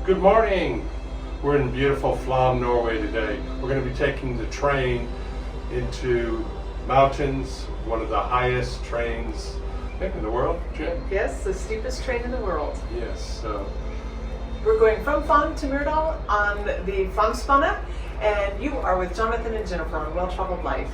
Good morning! We're in beautiful Flåm, Norway today. We're going to be taking the train into mountains, one of the highest trains, I think, in the world, Jim? Yes, the steepest train in the world. Yes. We're going from Flåm to Myrdal on the Flåm Spanne, and you are with Jonathan and Jennifer on Well Traveled Life.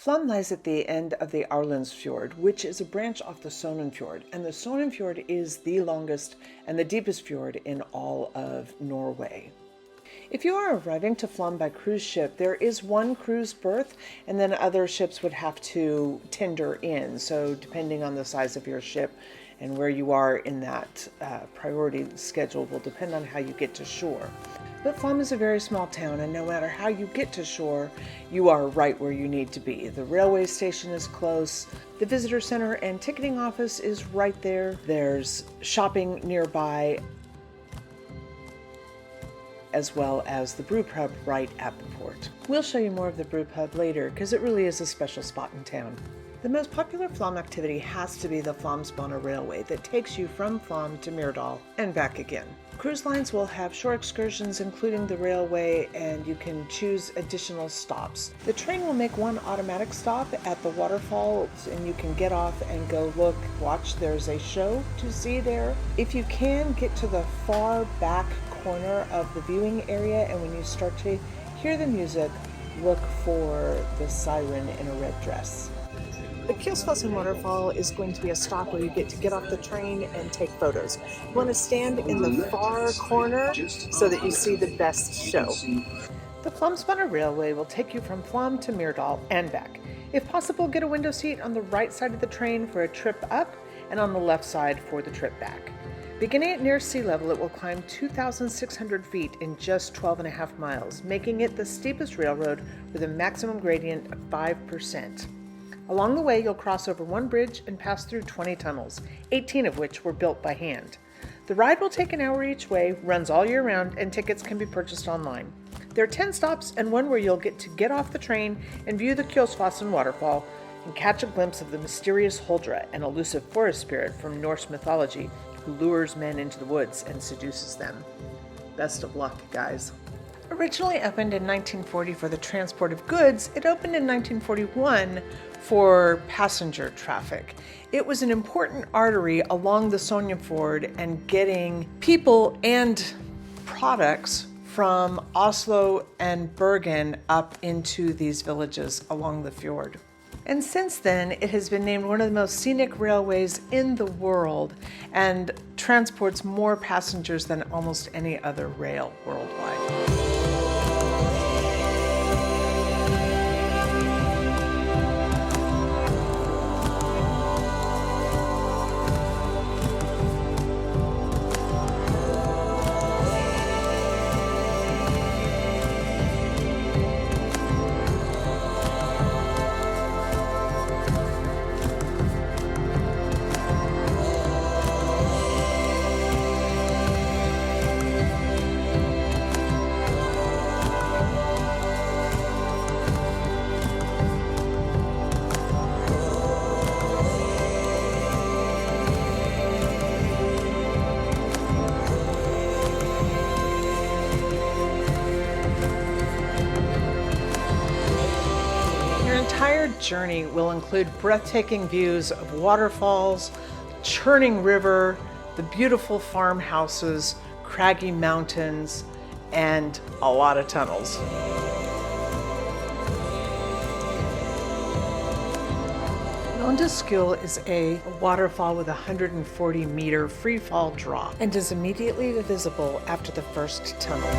Flåm lies at the end of the Aurlands Fjord, which is a branch off the Fjord, and the Fjord is the longest and the deepest fjord in all of Norway. If you are arriving to Flåm by cruise ship, there is one cruise berth, and then other ships would have to tender in. So depending on the size of your ship and where you are in that priority schedule will depend on how you get to shore. But Flåm is a very small town, and no matter how you get to shore, you are right where you need to be. The railway station is close, the visitor center and ticketing office is right there. There's shopping nearby, as well as the brew pub right at the port. We'll show you more of the brew pub later, because it really is a special spot in town. The most popular Flåm activity has to be the Flåm Railway that takes you from Flåm to Myrdal and back again. Cruise lines will have shore excursions including the railway, and you can choose additional stops. The train will make one automatic stop at the waterfalls, and you can get off and go watch. There's a show to see there. If you can, get to the far back corner of the viewing area, and when you start to hear the music, look for the siren in a red dress. The Kjosfossen waterfall is going to be a stop where you get to get off the train and take photos. You want to stand in the far corner so that you see the best show. The Flåm Railway will take you from Flåm to Myrdal and back. If possible, get a window seat on the right side of the train for a trip up and on the left side for the trip back. Beginning at near sea level, it will climb 2,600 feet in just 12.5 miles, making it the steepest railroad with a maximum gradient of 5%. Along the way, you'll cross over one bridge and pass through 20 tunnels, 18 of which were built by hand. The ride will take an hour each way, runs all year round, and tickets can be purchased online. There are 10 stops and one where you'll get off the train and view the Kjosfossen waterfall and catch a glimpse of the mysterious Huldra, an elusive forest spirit from Norse mythology who lures men into the woods and seduces them. Best of luck, guys. Originally opened in 1940 for the transport of goods, it opened in 1941 for passenger traffic. It was an important artery along the Fjord and getting people and products from Oslo and Bergen up into these villages along the fjord. And since then, it has been named one of the most scenic railways in the world and transports more passengers than almost any other rail worldwide. Entire journey will include breathtaking views of waterfalls, churning river, the beautiful farmhouses, craggy mountains, and a lot of tunnels. Skill is a waterfall with a 140-meter free-fall drop and is immediately visible after the first tunnel.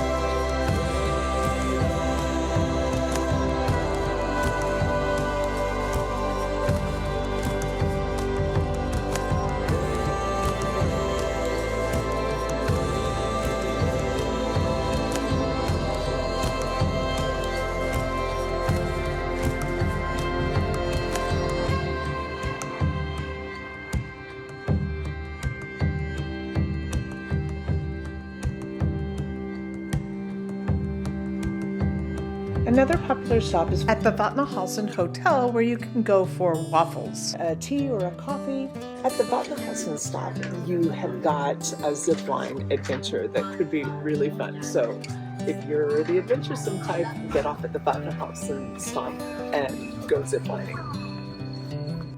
Another popular stop is at the Vatnahalsen Hotel, where you can go for waffles, a tea or a coffee. At the Vatnahalsen stop, you have got a zipline adventure that could be really fun. So if you're the adventuresome type, get off at the Vatnahalsen stop and go ziplining.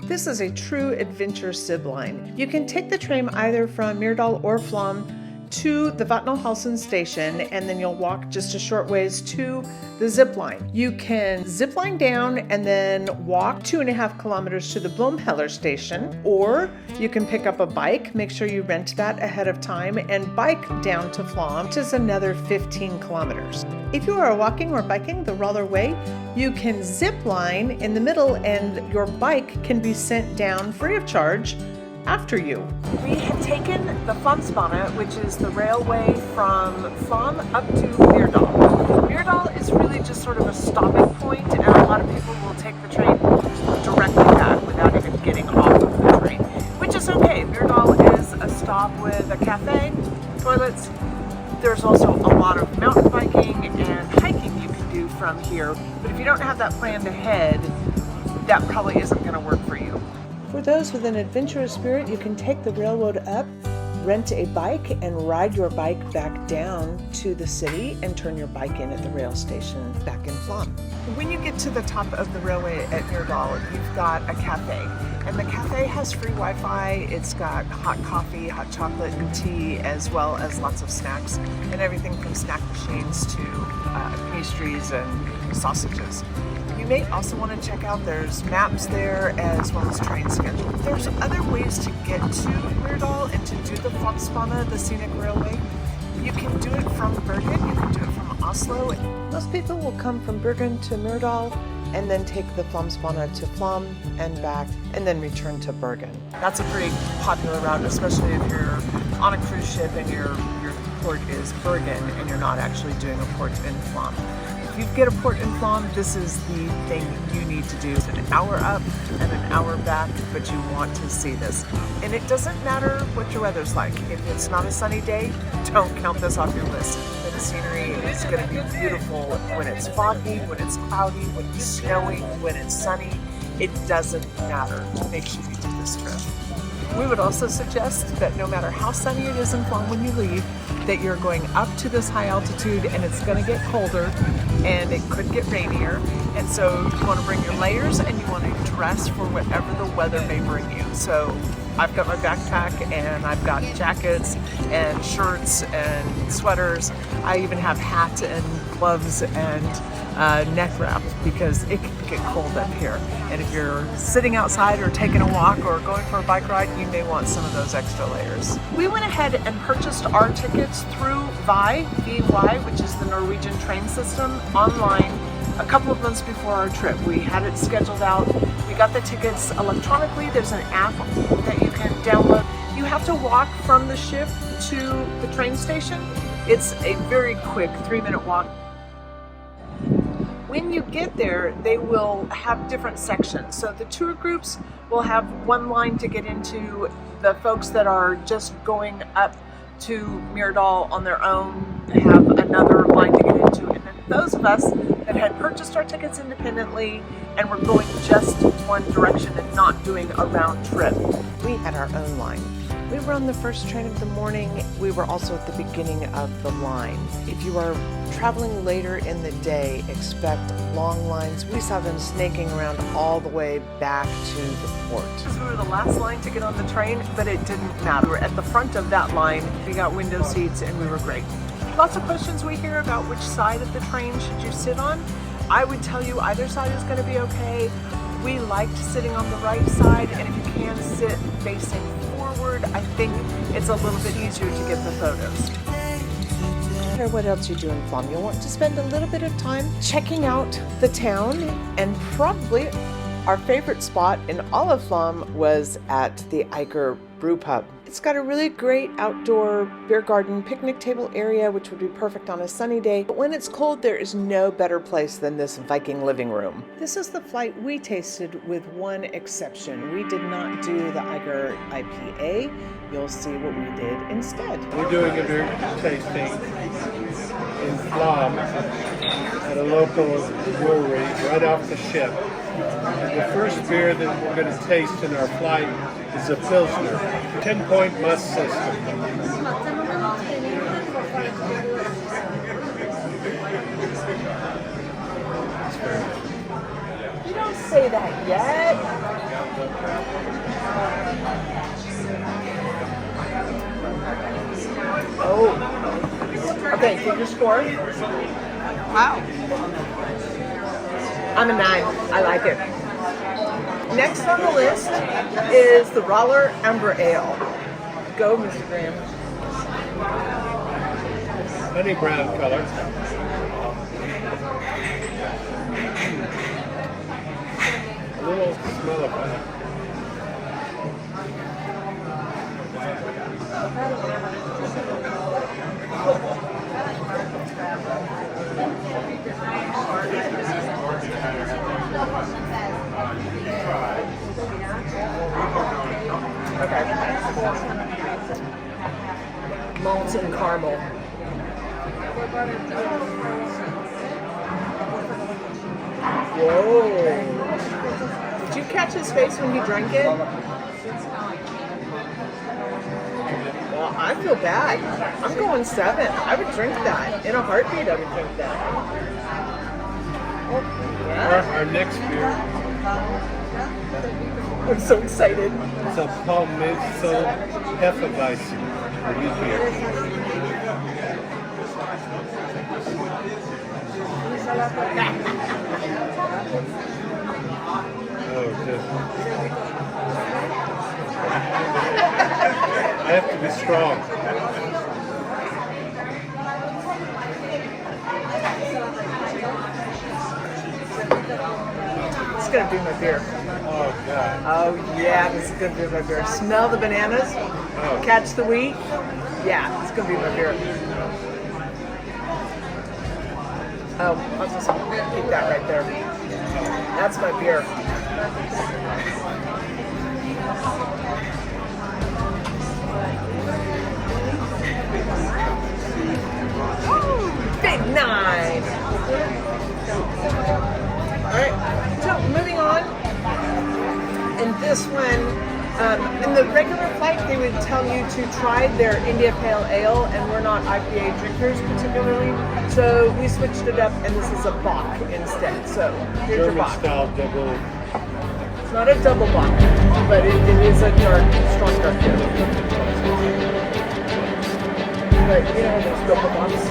This is a true adventure zipline. You can take the train either from Myrdal or Flåm to the Vatnahalsen station, and then you'll walk just a short ways to the zip line. You can zip line down and then walk 2.5 kilometers to the Blomheller station, or you can pick up a bike, make sure you rent that ahead of time, and bike down to Flåm, which is another 15 kilometers. If you are walking or biking the roller way, you can zip line in the middle and your bike can be sent down free of charge after you. We have taken the Flåmsbane, which is the railway from Flåm up to Myrdal. Myrdal is really just sort of a stopping point, and a lot of people will take the train directly back without even getting off of the train, which is okay. Myrdal is a stop with a cafe, toilets. There's also a lot of mountain biking and hiking you can do from here, but if you don't have that planned ahead, that probably isn't going to work for you. For those with an adventurous spirit, you can take the railroad up, rent a bike, and ride your bike back down to the city and turn your bike in at the rail station back in Flåm. When you get to the top of the railway at Myrdal, you've got a cafe. And the cafe has free Wi-Fi. It's got hot coffee, hot chocolate, and tea, as well as lots of snacks, and everything from snack machines to pastries and sausages. You may also want to check out, there's maps there as well as train schedule. There's other ways to get to Myrdal and to do the Flåmsbane, the scenic railway. You can do it from Bergen, you can do it from Oslo. Most people will come from Bergen to Myrdal and then take the Flåmsbane to Flåm and back, and then return to Bergen. That's a pretty popular route, especially if you're on a cruise ship and your port is Bergen and you're not actually doing a port in Flåm. If you get a port in Flåm, this is the thing you need to do. It's an hour up and an hour back, but you want to see this. And it doesn't matter what your weather's like. If it's not a sunny day, don't count this off your list. The scenery is going to be beautiful when it's foggy, when it's cloudy, when it's snowing, when it's sunny. It doesn't matter. Make sure you do this trip. We would also suggest that no matter how sunny it is in Flåm when you leave, that you're going up to this high altitude and it's going to get colder and it could get rainier. And so you want to bring your layers and you want to dress for whatever the weather may bring you. So I've got my backpack and I've got jackets and shirts and sweaters. I even have hat and gloves and neck wrap because it can get cold up here. And if you're sitting outside or taking a walk or going for a bike ride, you may want some of those extra layers. We went ahead and purchased our tickets through VY, which is the Norwegian train system, online a couple of months before our trip. We had it scheduled out. We got the tickets electronically. There's an app that you can download. You have to walk from the ship to the train station. It's a very quick 3-minute walk. When you get there, they will have different sections. So the tour groups will have one line to get into. The folks that are just going up to Myrdal on their own have another line to get into. And then those of us that had purchased our tickets independently and were going just one direction and not doing a round trip, we had our own line. We were on the first train of the morning. We were also at the beginning of the line. If you are traveling later in the day, expect long lines. We saw them snaking around all the way back to the port. We were the last line to get on the train, but it didn't matter. We were at the front of that line. We got window seats and we were great. Lots of questions we hear about which side of the train should you sit on. I would tell you either side is going to be okay. We liked sitting on the right side, and if you can sit facing forward, I think it's a little bit easier to get the photos. No matter what else you do in Flåm, you'll want to spend a little bit of time checking out the town, and probably our favorite spot in all of Flåm was at the Eiker Brew Pub. It's got a really great outdoor beer garden picnic table area, which would be perfect on a sunny day. But when it's cold, there is no better place than this Viking living room. This is the flight we tasted, with one exception. We did not do the Eiker IPA. You'll see what we did instead. We're doing a beer tasting in Flåm. at a local brewery right off the ship. And the first beer that we're going to taste in our flight is a Pilsner, 10-point must system. You don't say that yet. Oh. Okay, give your score. Wow. I'm a 9. I like it. Next on the list is the Roller Amber Ale. Go, Mr. Graham. Honey brown color. A little smell of honey. Okay. Molten caramel. Whoa. Did you catch his face when he drank it? Well, I feel bad. I'm going 7. I would drink that. In a heartbeat, I would drink that. Our next beer. I'm so excited. It's a Palmizzo Hefeweizen, a wheat beer. Oh, good. I have to be strong. It's gonna be my beer. Oh, God. Oh yeah, this is gonna be my beer. Smell the bananas, Oh. catch the wheat. Yeah, it's gonna be my beer. Oh, I'll just keep that right there. That's my beer. Woo! Big 9. All right, so moving on. And this one, in the regular flight, they would tell you to try their India Pale Ale, and we're not IPA drinkers particularly, so we switched it up, and this is a Bock instead. So here's your German Bock. style double. It's not a double Bock, but it is a dark, strong dark beer. But you know those double Bocks.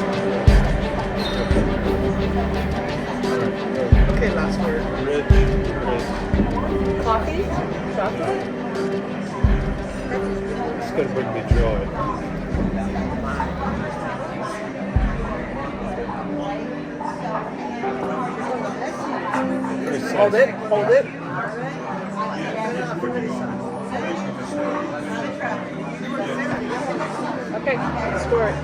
Okay, last word. Rich. Coffee? Chocolate? It's going to bring me joy. Hold it, hold it. Okay, score it.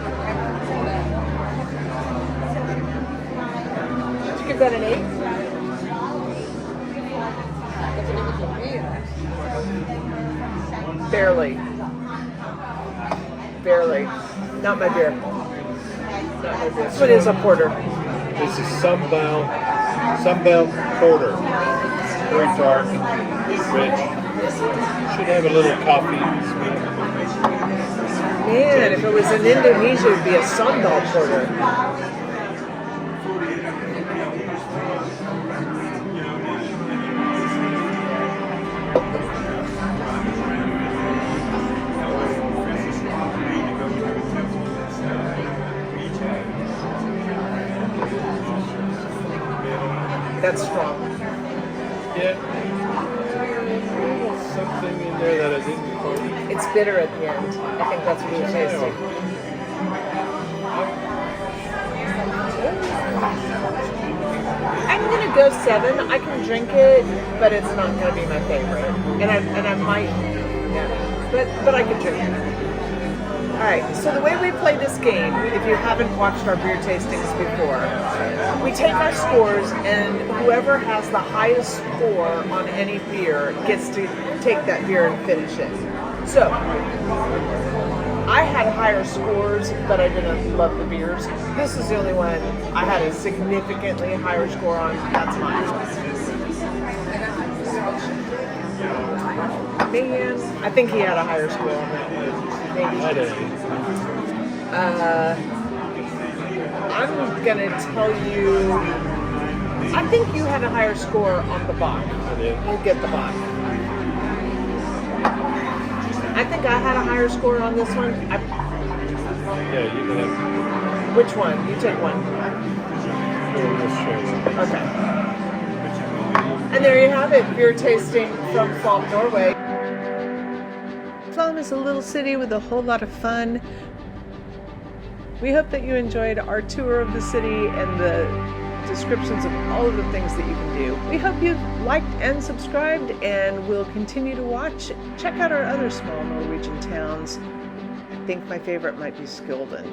Did you give that an 8? Barely. Barely. Not my beer. Not my beer. This one is a porter. This is Sunbelt Porter. Very dark, rich. Should have a little coffee. Man, if it was in Indonesia, it would be a Sunbelt porter. That's strong. Yeah. Something in there that I didn't quite. It's bitter at the end. I think that's what you're tasting. I'm gonna go 7. I can drink it, but it's not gonna be my favorite. And I might, yeah. But I can drink it. Alright, so the way we play this game, if you haven't watched our beer tastings before, we take our scores and whoever has the highest score on any beer gets to take that beer and finish it. So, I had higher scores, but I didn't love the beers. This is the only one I had a significantly higher score on. That's mine. Man, I think he had a higher score on that one. Maybe. I did. I'm gonna tell you. I think you had a higher score on the Bach. I did. You'll get the Bach. I think I had a higher score on this one. Yeah, you can have Which one? You take one. this shows. Okay. And there you have it, beer tasting from Flåm, Norway. Flåm is a little city with a whole lot of fun. We hope that you enjoyed our tour of the city and the descriptions of all of the things that you can do. We hope you've liked and subscribed, and we'll continue to watch. Check out our other small Norwegian towns. I think my favorite might be Skilden.